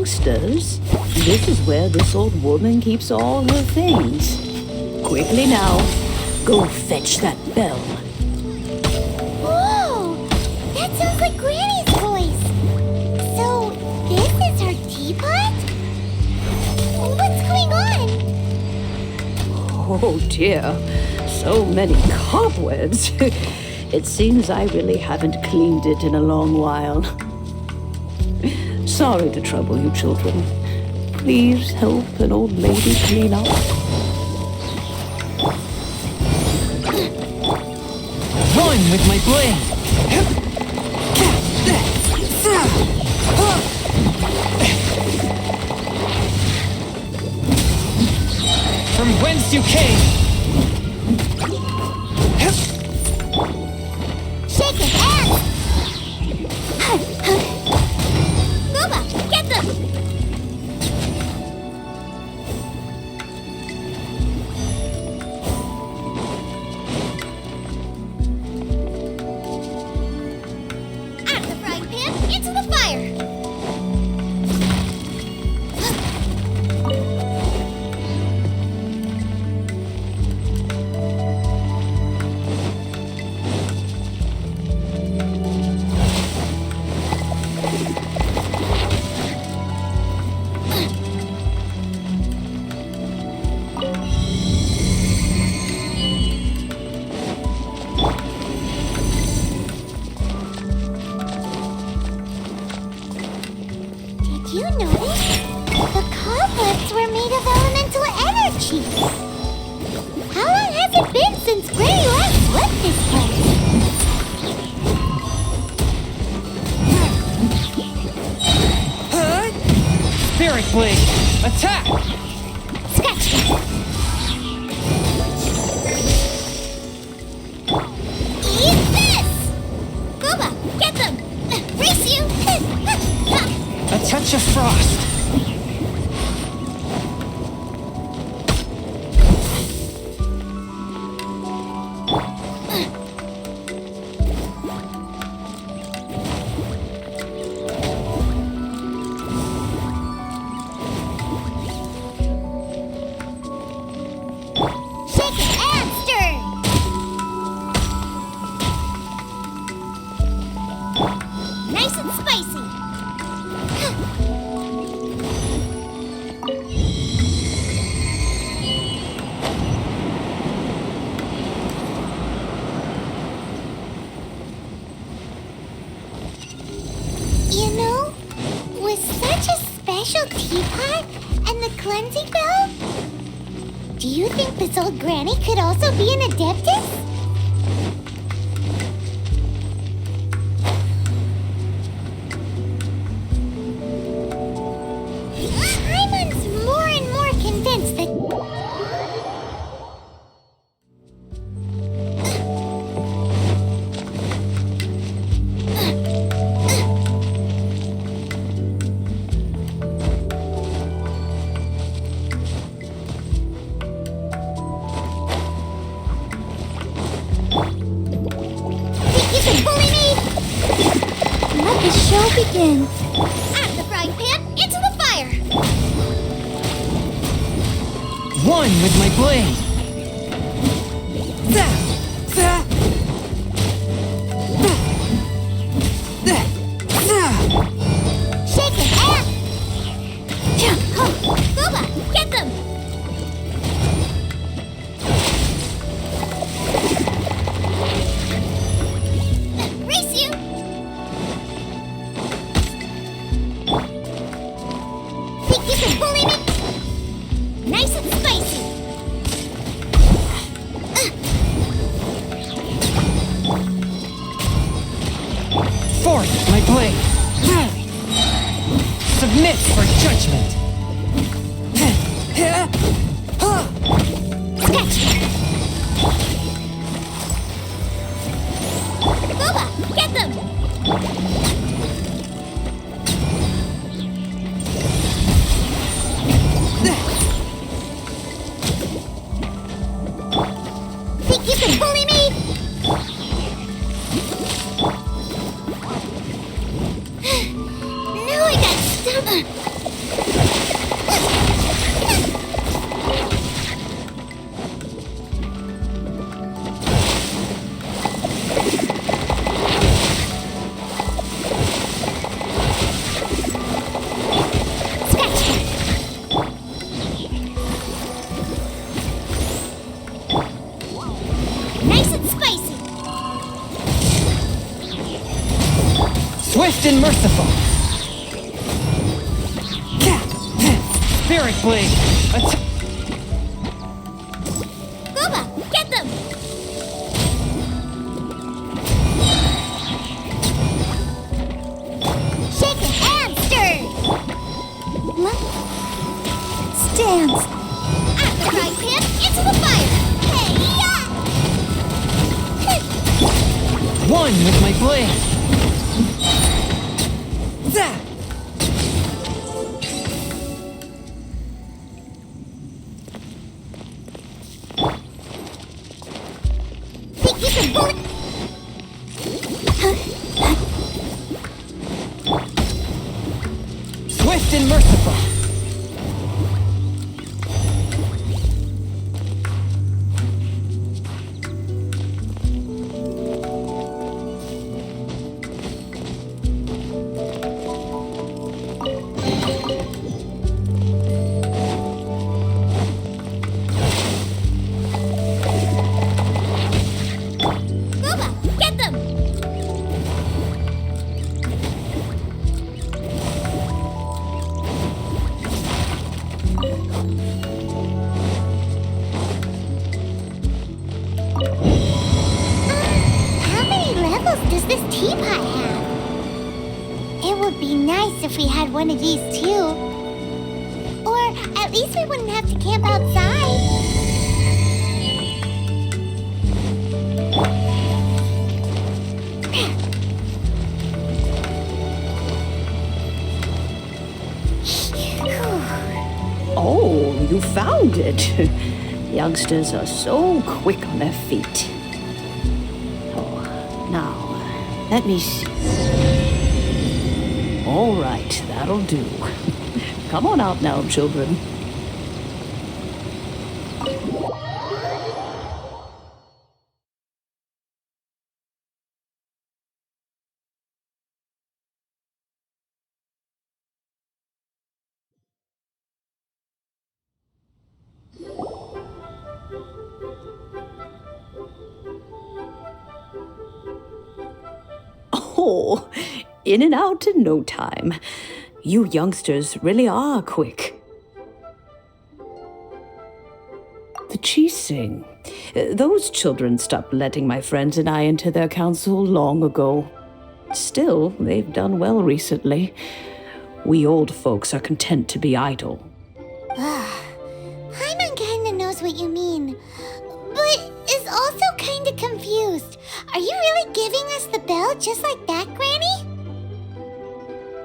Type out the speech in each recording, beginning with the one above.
youngsters, this is where this old woman keeps all her things. Quickly now, go fetch that bell. Whoa! That sounds like Granny's voice. So, this is her teapot? What's going on? Oh dear, so many cobwebs. It seems I really haven't cleaned it in a long while. Sorry to trouble you, children. Please help an old lady clean up. Run with my blade! From whence you came! Shake it, ass! Booba, get them! Out of the frying pan, into the fire! Did you notice? The cobwebs were made of elemental energy. How long has it been since Granny last left this place? Spirit Blade! Attack! Scratch them. Eat this! Booba, get them! Race you! A touch of frost! Shake it and stir! Nice and spicy! You know, with such a special teapot and the cleansing bell, do you think this old granny could also be an adeptus? I'm more and more convinced that... Think you can bully me? Let the show begin. Out of the frying pan, into the fire! One with my blade! Shake it, and... Booba, get them! Race you! Think you can bully me? Nice and spicy! Forth my blade! Submit for judgment! Scratch! Booba, get them! Think you can bully me? No, I got stuck. Swift and merciful. Spirit blade. Booba, get them! Shaken and stirred! Stance! At the frying pan, into the fire! Hey-ya! One with my blade. Zah! Think you can bullet... Swift and merciful. Booba, get them! How many levels does this teapot have? It would be nice if we had one of these too. Or at least we wouldn't have to camp outside. Oh, you found it. Youngsters are so quick on their feet. Oh, now, let me see. All right, that'll do. Come on out now, children. Oh, in and out in no time. You youngsters really are quick. The cheesing. Those children stopped letting my friends and I into their council long ago. Still, they've done well recently. We old folks are content to be idle. Paimon kinda knows what you mean, but is also kinda confused. Are you really giving us the bell just like that, Granny?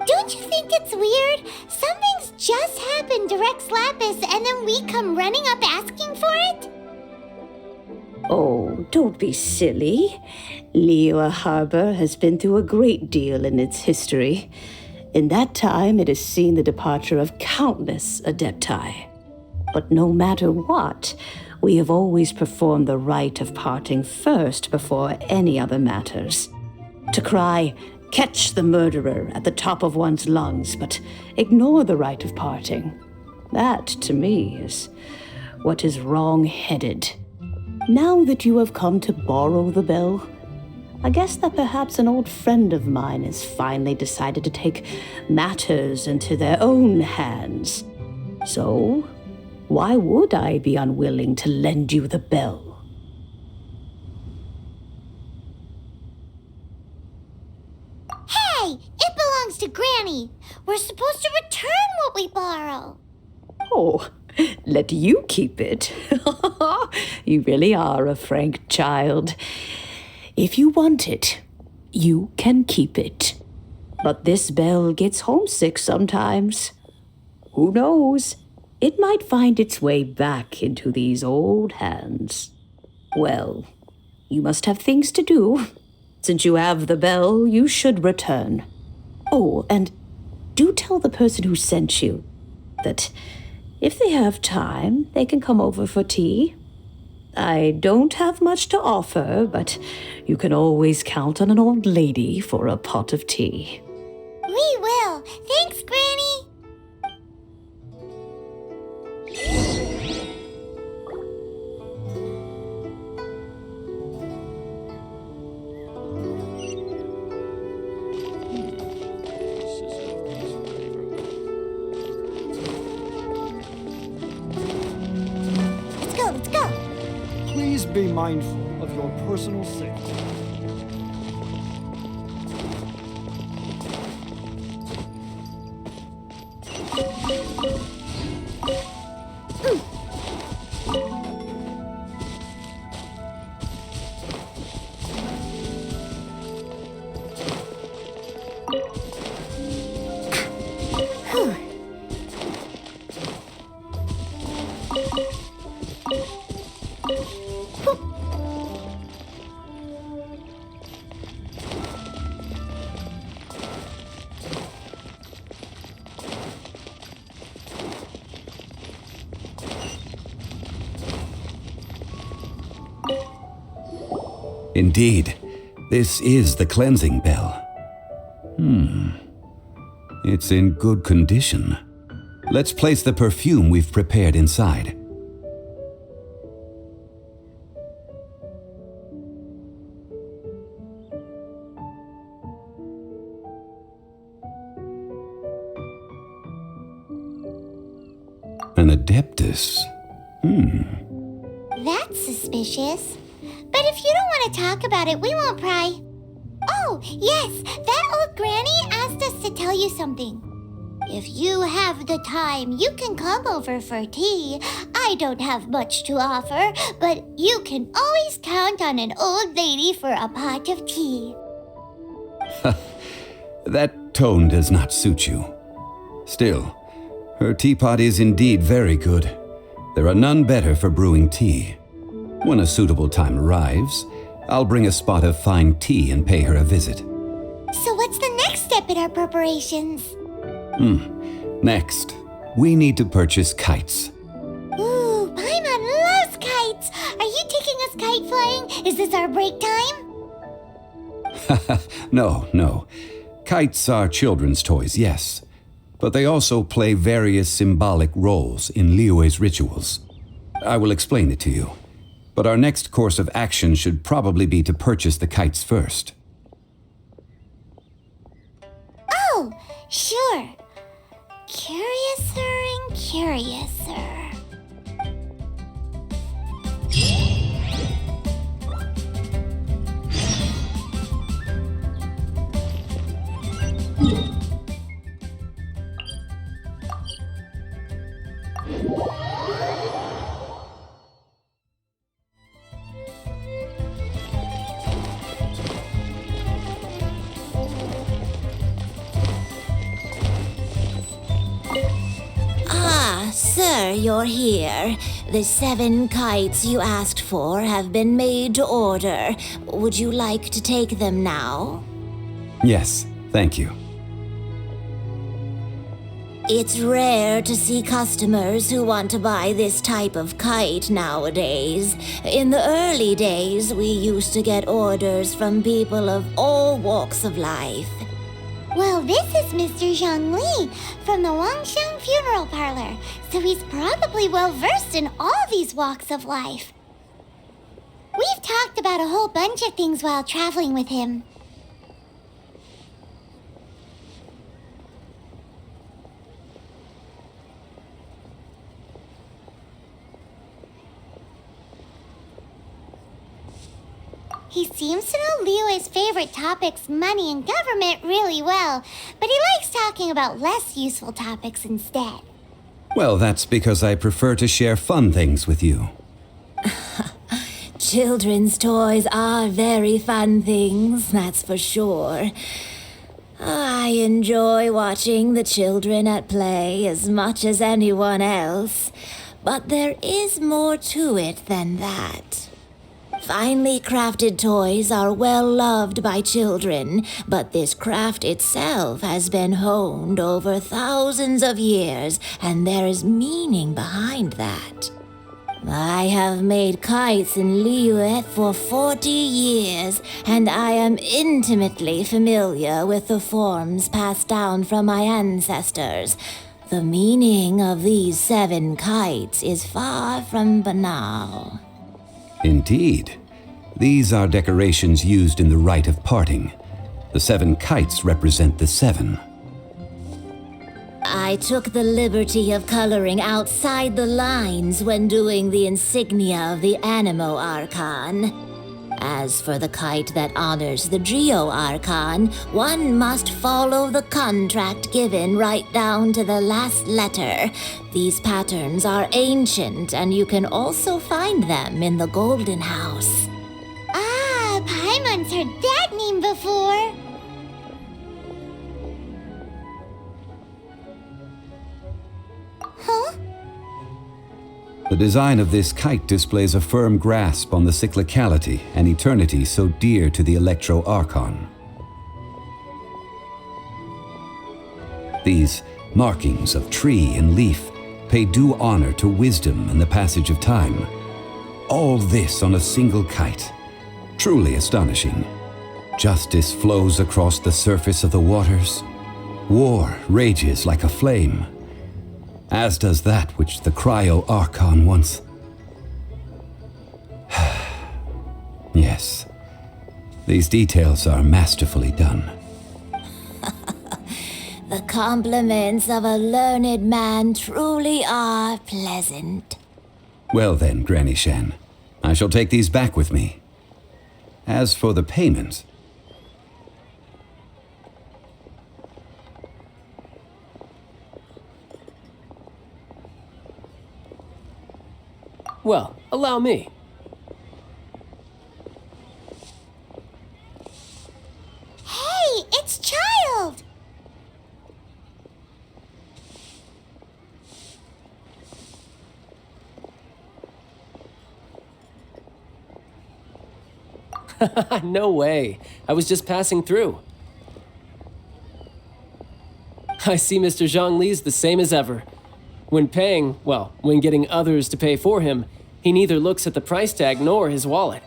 Don't you think it's weird? Something's just happened to Rex Lapis and then we come running up asking for it? Oh, don't be silly. Liyue Harbor has been through a great deal in its history. In that time, it has seen the departure of countless Adepti. But no matter what, we have always performed the rite of parting first before any other matters. To cry, "Catch the murderer," at the top of one's lungs, but ignore the rite of parting. That, to me, is what is wrong-headed. Now that you have come to borrow the bell, I guess that perhaps an old friend of mine has finally decided to take matters into their own hands. So, why would I be unwilling to lend you the bell? Hey, it belongs to Granny. We're supposed to return what we borrow. Oh, let you keep it. You really are a frank child. If you want it, you can keep it. But this bell gets homesick sometimes. Who knows? It might find its way back into these old hands. Well, you must have things to do. Since you have the bell, you should return. Oh, and do tell the person who sent you that if they have time, they can come over for tea. I don't have much to offer, but you can always count on an old lady for a pot of tea. We will. Thanks, Granny. be mindful of your personal safety. Indeed, this is the cleansing bell. It's in good condition. Let's place the perfume we've prepared inside. An Adeptus. That's suspicious. But if you don't want to talk about it, we won't pry. Oh, yes, that old granny asked us to tell you something. If you have the time, you can come over for tea. I don't have much to offer, but you can always count on an old lady for a pot of tea. That tone does not suit you. Still, her teapot is indeed very good. There are none better for brewing tea. When a suitable time arrives, I'll bring a spot of fine tea and pay her a visit. So what's the next step in our preparations? Next, we need to purchase kites. Ooh, Paimon loves kites! Are you taking us kite flying? Is this our break time? No. Kites are children's toys, yes. But they also play various symbolic roles in Liyue's rituals. I will explain it to you. But our next course of action should probably be to purchase the kites first. Oh, sure. Curiouser and curiouser. Sir, you're here. The 7 kites you asked for have been made to order. Would you like to take them now? Yes, thank you. It's rare to see customers who want to buy this type of kite nowadays. In the early days, we used to get orders from people of all walks of life. Well, this is Mr. Zhongli from the Wangsheng Funeral Parlor, so he's probably well-versed in all these walks of life. We've talked about a whole bunch of things while traveling with him. He seems to know Liyue's favorite topics, money and government, really well, but he likes talking about less useful topics instead. Well, that's because I prefer to share fun things with you. Children's toys are very fun things, that's for sure. I enjoy watching the children at play as much as anyone else, but there is more to it than that. Finely crafted toys are well loved by children, but this craft itself has been honed over thousands of years, and there is meaning behind that. I have made kites in Liyue for 40 years, and I am intimately familiar with the forms passed down from my ancestors. The meaning of these 7 kites is far from banal. Indeed. These are decorations used in the rite of parting. The 7 kites represent the 7. I I took the liberty of coloring outside the lines when doing the insignia of the Animo Archon. As for the kite that honors the Geo Archon, one must follow the contract given right down to the last letter. These patterns are ancient, and you can also find them in the Golden House. Ah, Paimon's heard that name before. Huh? The design of this kite displays a firm grasp on the cyclicality and eternity so dear to the Electro Archon. These markings of tree and leaf pay due honor to wisdom and the passage of time. All this on a single kite. Truly astonishing. Justice flows across the surface of the waters. War rages like a flame, as does that which the Cryo Archon once. Yes, these details are masterfully done. The compliments of a learned man truly are pleasant. Well then, Granny Shan, I shall take these back with me. As for the payment, Well, allow me. Hey, it's Child! No way. I was just passing through. I see Mr. Zhongli's the same as ever. When paying, well, when getting others to pay for him, he neither looks at the price tag nor his wallet.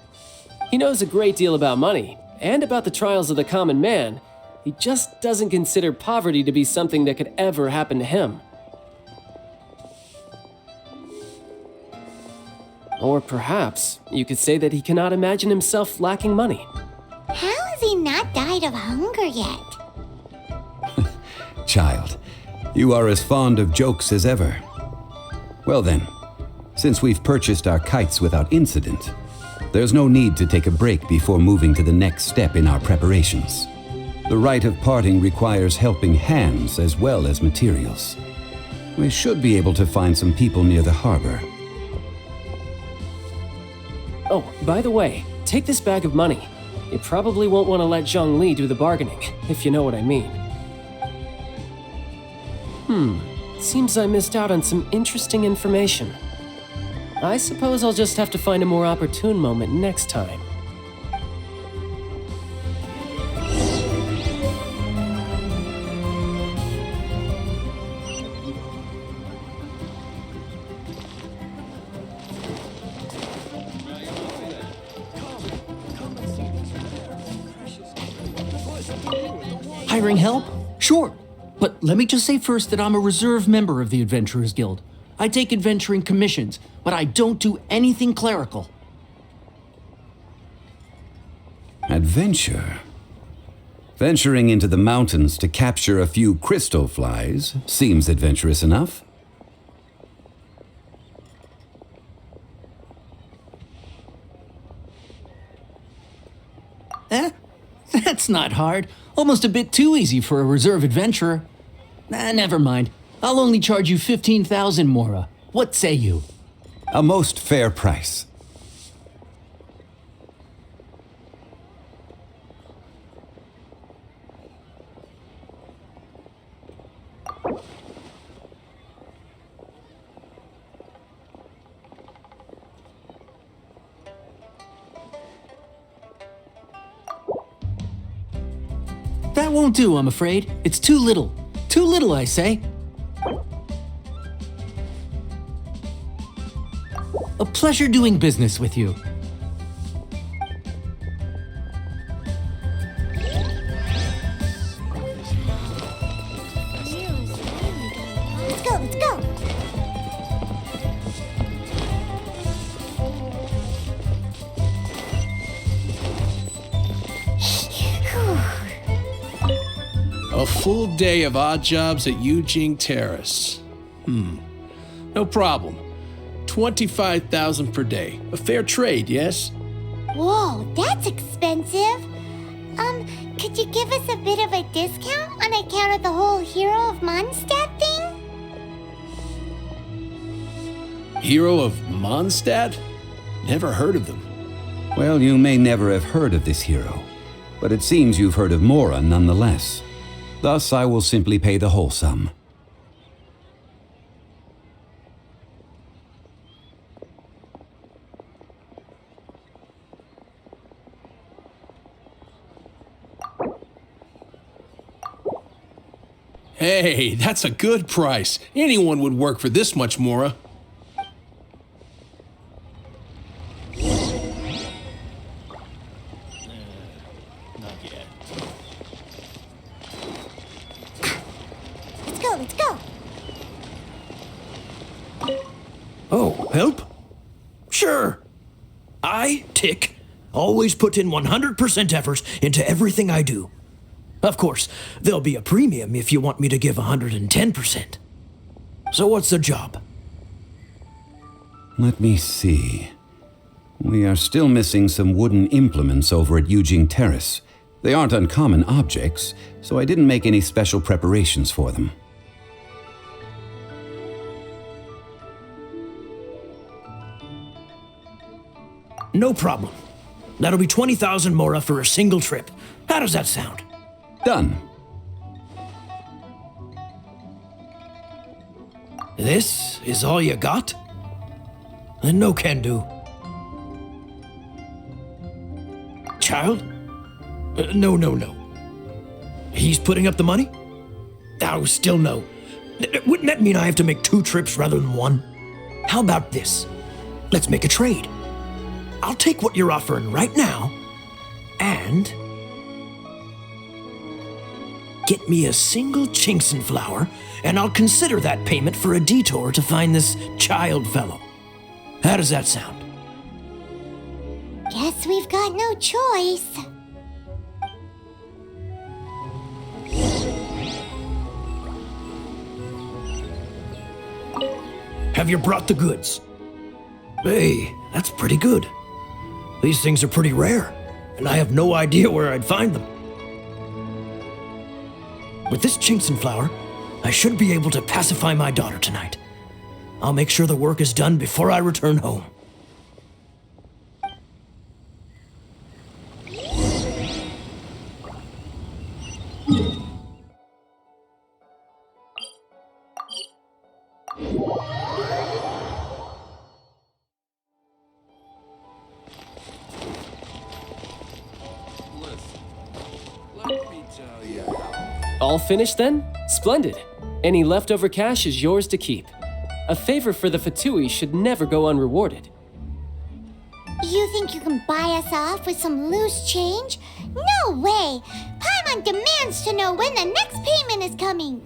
He knows a great deal about money, and about the trials of the common man. He just doesn't consider poverty to be something that could ever happen to him. Or perhaps you could say that he cannot imagine himself lacking money. How has he not died of hunger yet? child, you are as fond of jokes as ever. Well then, since we've purchased our kites without incident, there's no need to take a break before moving to the next step in our preparations. The rite of parting requires helping hands as well as materials. We should be able to find some people near the harbor. Oh, by the way, take this bag of money. You probably won't want to let Zhongli do the bargaining, if you know what I mean. Seems I missed out on some interesting information. I suppose I'll just have to find a more opportune moment next time. Hiring help? Sure. But let me just say first that I'm a reserve member of the Adventurers Guild. I take adventuring commissions, but I don't do anything clerical. Adventure? Venturing into the mountains to capture a few crystal flies seems adventurous enough. That's not hard. Almost a bit too easy for a reserve adventurer. Never mind. I'll only charge you 15,000 Mora. What say you? A most fair price. That won't do, I'm afraid. It's too little. Too little, I say. A pleasure doing business with you. Let's go, let's go! A full day of odd jobs at Eugene Terrace. No problem. 25,000 per day. A fair trade, yes? Whoa, that's expensive. Could you give us a bit of a discount on account of the whole Hero of Mondstadt thing? Hero of Mondstadt? Never heard of them. Well, you may never have heard of this hero, but it seems you've heard of Mora nonetheless. Thus, I will simply pay the whole sum. Hey, that's a good price. Anyone would work for this much, Mora. Not yet. Let's go. Oh, help? Sure. I, Tick, always put in 100% effort into everything I do. Of course, there'll be a premium if you want me to give 110%. So what's the job? Let me see. We are still missing some wooden implements over at Eugene Terrace. They aren't uncommon objects, so I didn't make any special preparations for them. No problem. That'll be 20,000 Mora for a single trip. How does that sound? Done. This is all you got? Then no can do. Child? No. He's putting up the money? Oh, still no. Wouldn't that mean I have to make 2 trips rather than 1? How about this? Let's make a trade. I'll take what you're offering right now, and get me a single Chinkson flower, and I'll consider that payment for a detour to find this child fellow. How does that sound? Guess we've got no choice. Have you brought the goods? Hey, that's pretty good. These things are pretty rare, and I have no idea where I'd find them. With this Chinkson flower, I should be able to pacify my daughter tonight. I'll make sure the work is done before I return home. All finished then? Splendid. Any leftover cash is yours to keep. A favor for the Fatui should never go unrewarded. You think you can buy us off with some loose change? No way! Paimon demands to know when the next payment is coming.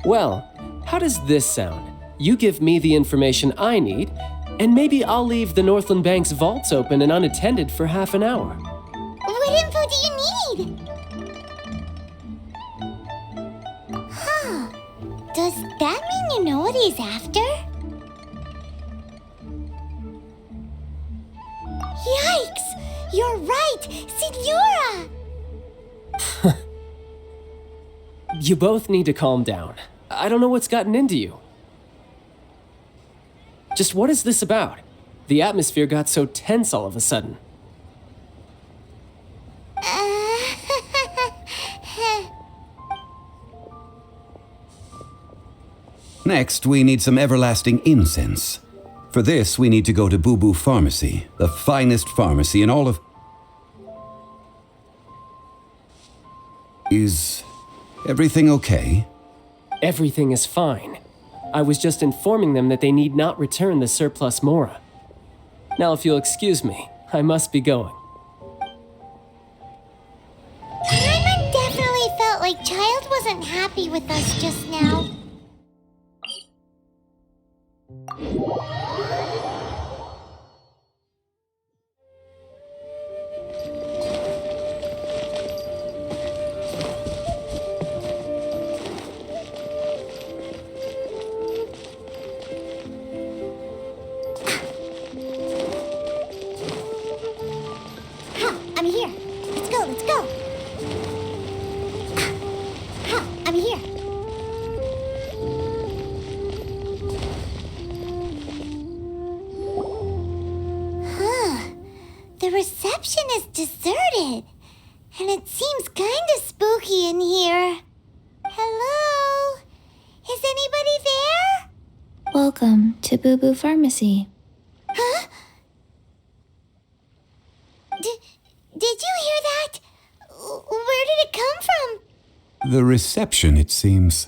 Well, how does this sound? You give me the information I need, and maybe I'll leave the Northland Bank's vaults open and unattended for half an hour. What info do you need? Huh. Does that mean you know what he's after? Yikes! You're right! Signora! You both need to calm down. I don't know what's gotten into you. Just what is this about? The atmosphere got so tense all of a sudden. Next, we need some everlasting incense. For this, we need to go to Boo Boo Pharmacy, the finest pharmacy in all of... Is everything okay? Everything is fine. I was just informing them that they need not return the surplus Mora. Now, if you'll excuse me, I must be going. Paimon definitely felt like Child wasn't happy with us just now. is deserted. And it seems kind of spooky in here. Hello? Is anybody there? Welcome to Boo Boo Pharmacy. Huh? Did you hear that? Where did it come from? The reception, it seems.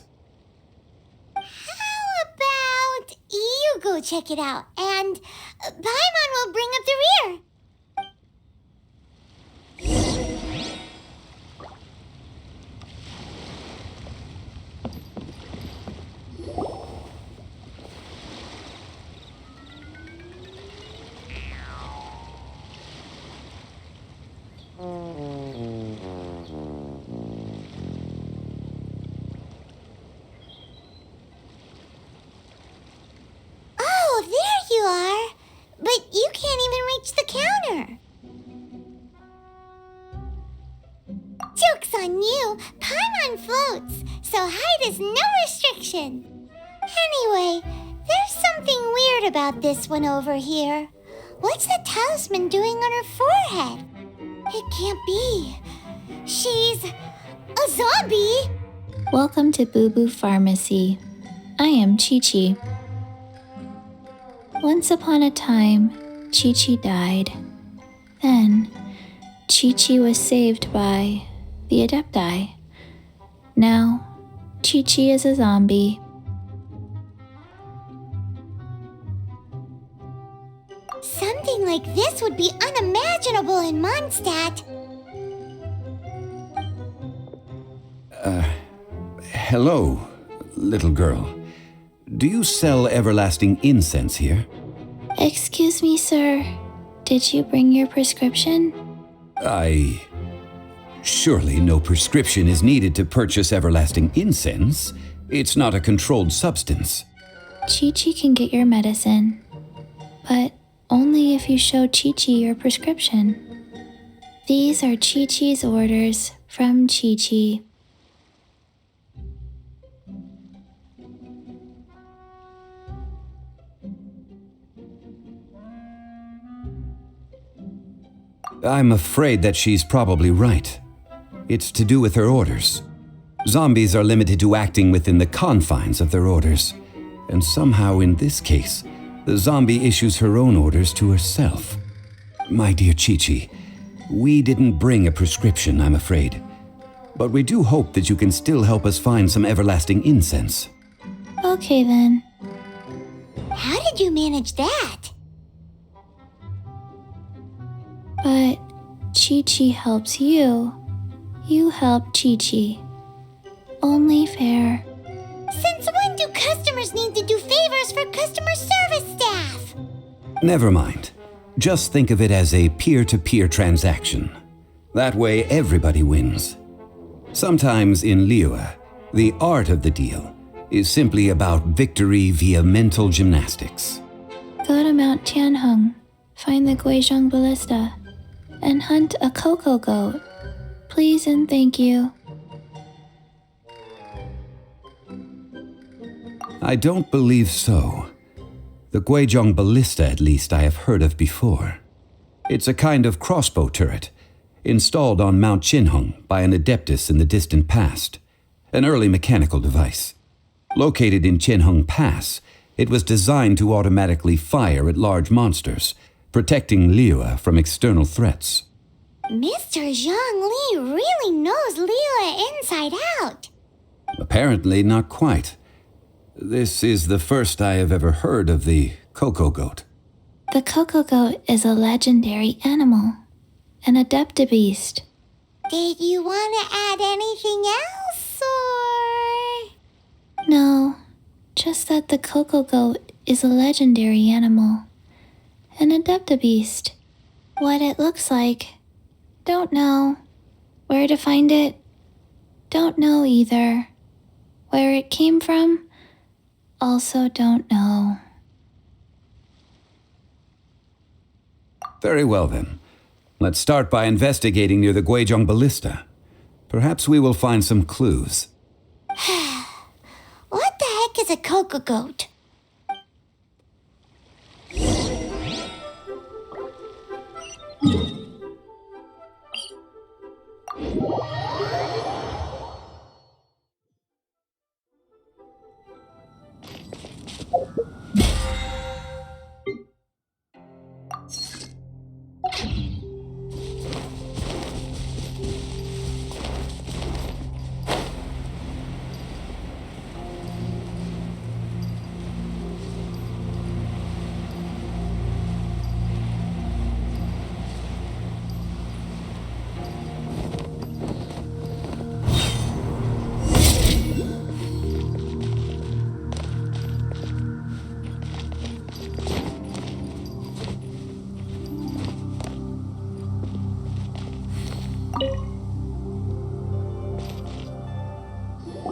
How about you go check it out, and Paimon will bring up the rear. Oh, there you are. But you can't even reach the counter. Joke's on you. Paimon floats, so height is no restriction. Anyway, there's something weird about this one over here. What's the talisman doing on her forehead? It can't be. She's a zombie. Welcome to Boo Boo Pharmacy. I am Chi-Chi. Once upon a time, Chi-Chi died. Then, Chi-Chi was saved by the Adepti. Now, Chi-Chi is a zombie. Something like this would be unimaginable in Mondstadt. Hello, little girl. Do you sell everlasting incense here? Excuse me, sir. Did you bring your prescription? Surely no prescription is needed to purchase everlasting incense. It's not a controlled substance. Chi-Chi can get your medicine, but only if you show Chi-Chi your prescription. These are Chi-Chi's orders from Chi-Chi. I'm afraid that she's probably right. It's to do with her orders. Zombies are limited to acting within the confines of their orders. And somehow in this case, the zombie issues her own orders to herself. My dear Chi-Chi, we didn't bring a prescription, I'm afraid. But we do hope that you can still help us find some everlasting incense. Okay then. How did you manage that? But Chi-Chi helps you. You help Chi-Chi. Only fair. Since when do customers need to do favors for customer service staff? Never mind. Just think of it as a peer-to-peer transaction. That way everybody wins. Sometimes in Liyue, the art of the deal is simply about victory via mental gymnastics. Go to Mount Tianheng, find the Guizhong Ballista, and hunt a cocoa goat. Please and thank you. I don't believe so. The Guizhong Ballista, at least, I have heard of before. It's a kind of crossbow turret, installed on Mount Qinheng by an adeptus in the distant past, an early mechanical device. Located in Qinheng Pass, it was designed to automatically fire at large monsters, protecting Liyue from external threats. Mr. Zhang Li really knows Liyue inside out. Apparently not quite. This is the first I have ever heard of the cocoa goat. The cocoa goat is a legendary animal, an adeptabeast. Did you want to add anything else, or...? No, just that the cocoa goat is a legendary animal, an adeptabeast. What it looks like, don't know. Where to find it, don't know either. Where it came from, also don't know. Very well then. Let's start by investigating near the Guizhong Ballista. Perhaps we will find some clues. What the heck is a cocoa goat?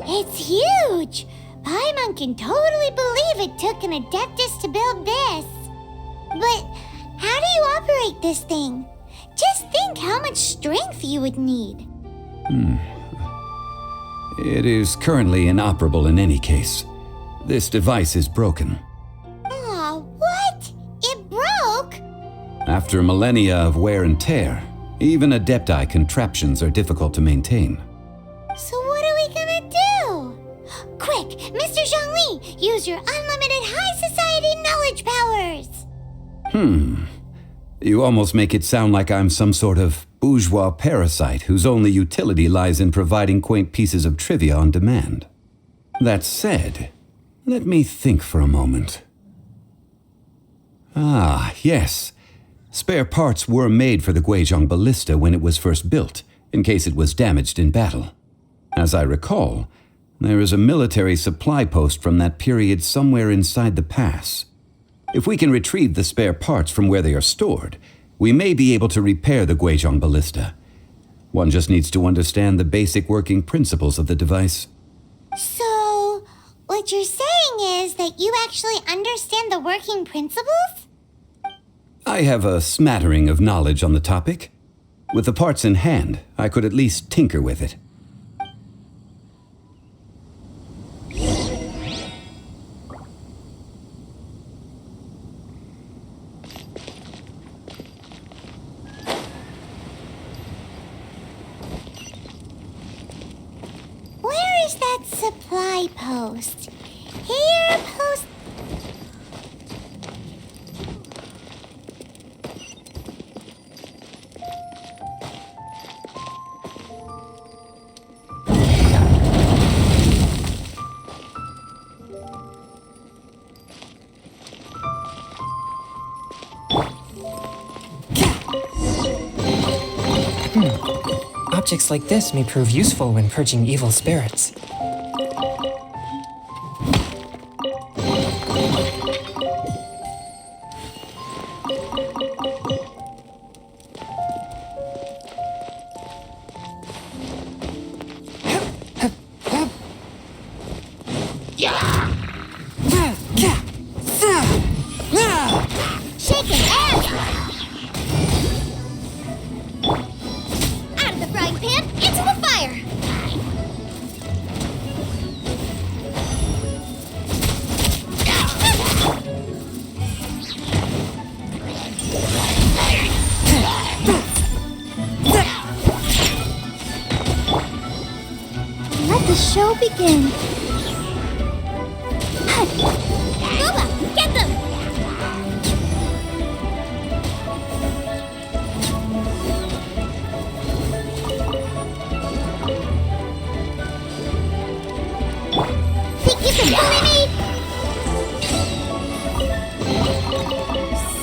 It's huge! Paimon can totally believe it took an Adeptus to build this. But how do you operate this thing? Just think how much strength you would need. It is currently inoperable in any case. This device is broken. Aw, what? It broke? After millennia of wear and tear, even Adepti contraptions are difficult to maintain. So what are we gonna do? Quick, Mr. Zhongli, use your unlimited high society knowledge powers! You almost make it sound like I'm some sort of bourgeois parasite whose only utility lies in providing quaint pieces of trivia on demand. That said, let me think for a moment. Ah, yes. Spare parts were made for the Guizhong ballista when it was first built, in case it was damaged in battle. As I recall, there is a military supply post from that period somewhere inside the pass. If we can retrieve the spare parts from where they are stored, we may be able to repair the Guizhong ballista. One just needs to understand the basic working principles of the device. So, what you're saying is that you actually understand the working principles? I have a smattering of knowledge on the topic. With the parts in hand, I could at least tinker with it. Where is that supply post? Here, post... Objects like this may prove useful when purging evil spirits. Shaking ass! Out of the frying pan, into the fire! Let the show begin. Boba, get them! Think you can bully me?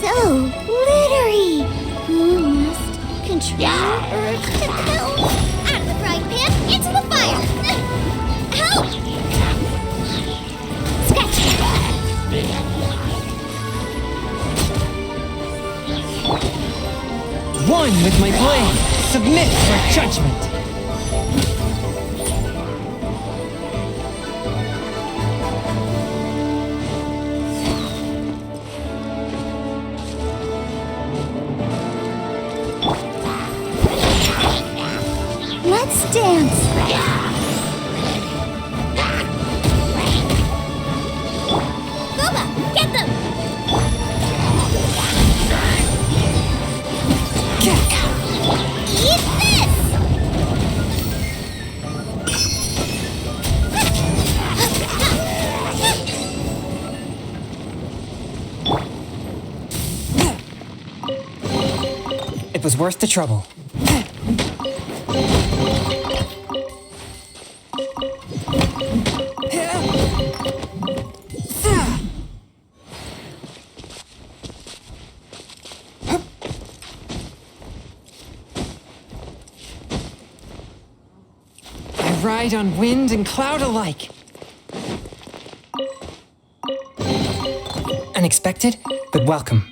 So glittery. Who must control urge to kill? Out of the frying pan, into the fire! Help! Scratch! One with my blade! Submit for judgment! Let's dance. Boba, get them! Eat this! It was worth the trouble. I ride on wind and cloud alike. Unexpected, but welcome.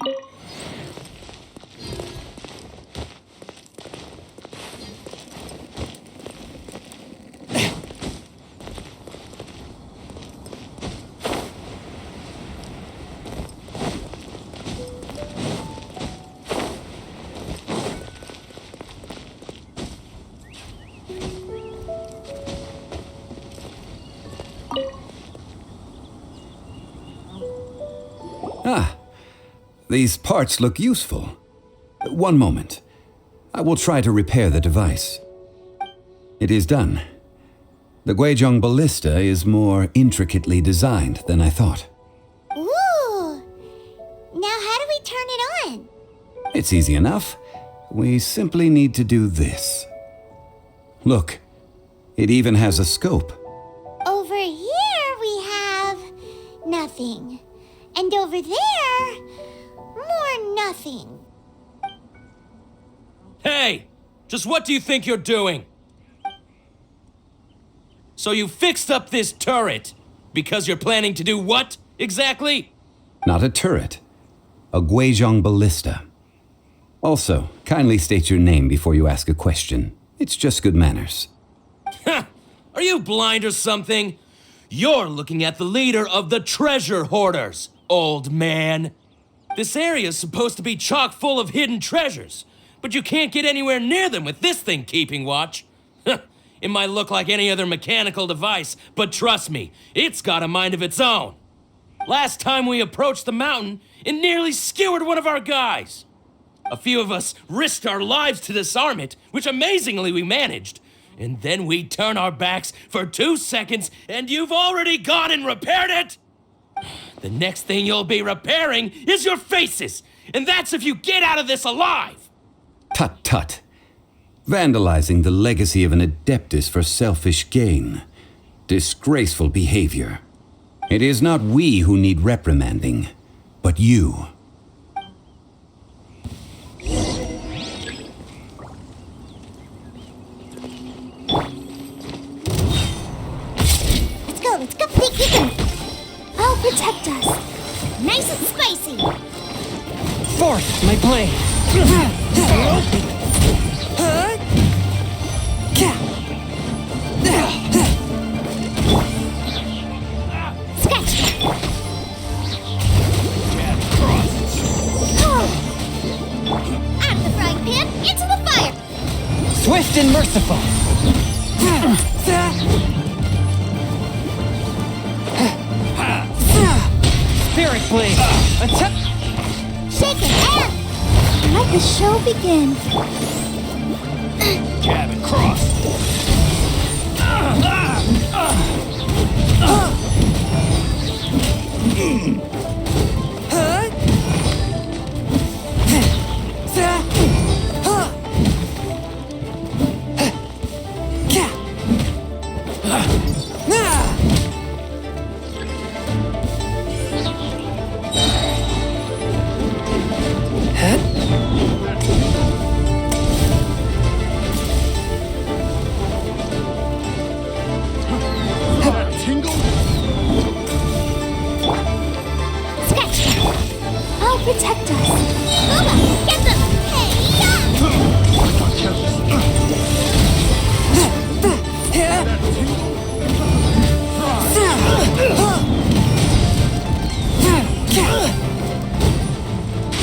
These parts look useful. One moment. I will try to repair the device. It is done. The Guizhong ballista is more intricately designed than I thought. Ooh! Now how do we turn it on? It's easy enough. We simply need to do this. Look, it even has a scope. Over here we have nothing. And over there, more nothing. Hey! Just what do you think you're doing? So you fixed up this turret because you're planning to do what exactly? Not a turret. A Guizhong ballista. Also, kindly state your name before you ask a question. It's just good manners. Ha! Are you blind or something? You're looking at the leader of the treasure hoarders, old man. This area's supposed to be chock full of hidden treasures, but you can't get anywhere near them with this thing keeping watch. It might look like any other mechanical device, but trust me, it's got a mind of its own. Last time we approached the mountain, it nearly skewered one of our guys. A few of us risked our lives to disarm it, which amazingly we managed. And then we turn our backs for 2 seconds, and you've already gone and repaired it? The next thing you'll be repairing is your faces, and that's if you get out of this alive! Tut tut. Vandalizing the legacy of an adeptus for selfish gain. Disgraceful behavior. It is not we who need reprimanding, but you. Let's go, keep them. I'll protect us. Nice and spicy. Forth, my blade! Scratch. Out of the frying pan, into the fire. Swift and merciful! Spirit blade! Attack! Shake it out. Let the show begin. Jab and cross. Protect us. Booba, get them!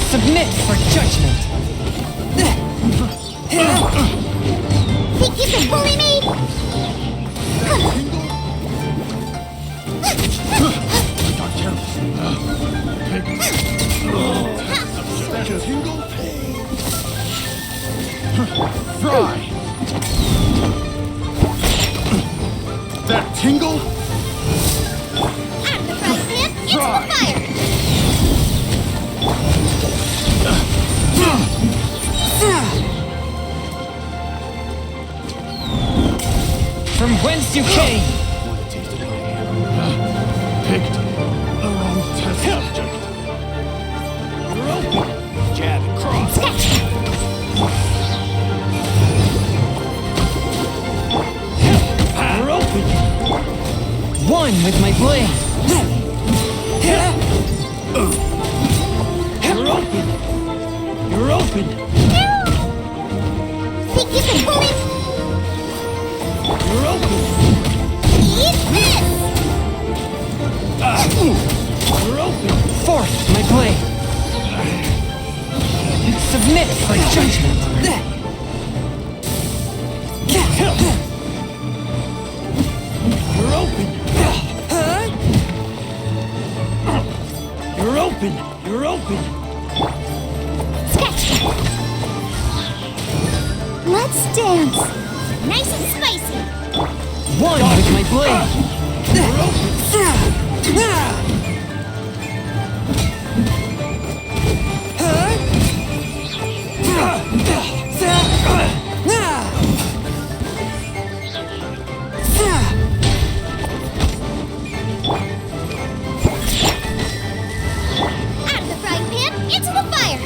Submit for judgment. Think you can bully me? Fry! That tingle? Out of the frying pan, into the fire! whence you came. Want a taste of my hammer? Picked the wrong test subject. You're open. Jab and cross. You're open. One with my blade. You're open. You're open. Think you can pull it? You're open. Eat this! You're open. Fourth, my blade. Submit for judgment. You're open. You're open. You're open. Scratch that! Let's dance. Nice and spicy. One with my blade. You're open. Out of the frying pan, into the fire.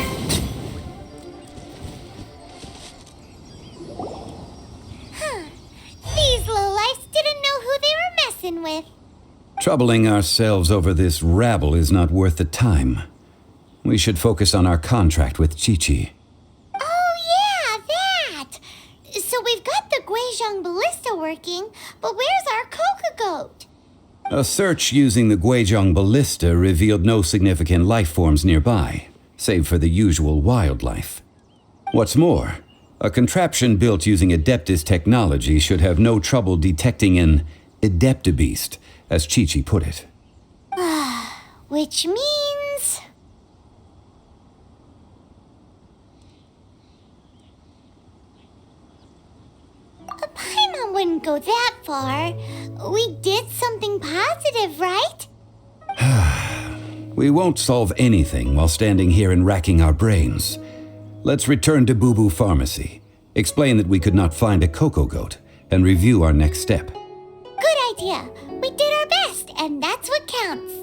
Huh. These lowlifes didn't know who they were messing with. Troubling ourselves over this rabble is not worth the time. We should focus on our contract with Chi-Chi. Oh, yeah, that! So we've got the Guizhong ballista working, but where's our coca goat? A search using the Guizhong ballista revealed no significant life forms nearby, save for the usual wildlife. What's more, a contraption built using Adeptus technology should have no trouble detecting an Adeptabeast, as Chi-Chi put it. Which means... Paimon wouldn't go that far. We did something positive, right? We won't solve anything while standing here and racking our brains. Let's return to Boo Boo Pharmacy, explain that we could not find a cocoa goat, and review our next step. Good idea. We did our best, and that's what counts.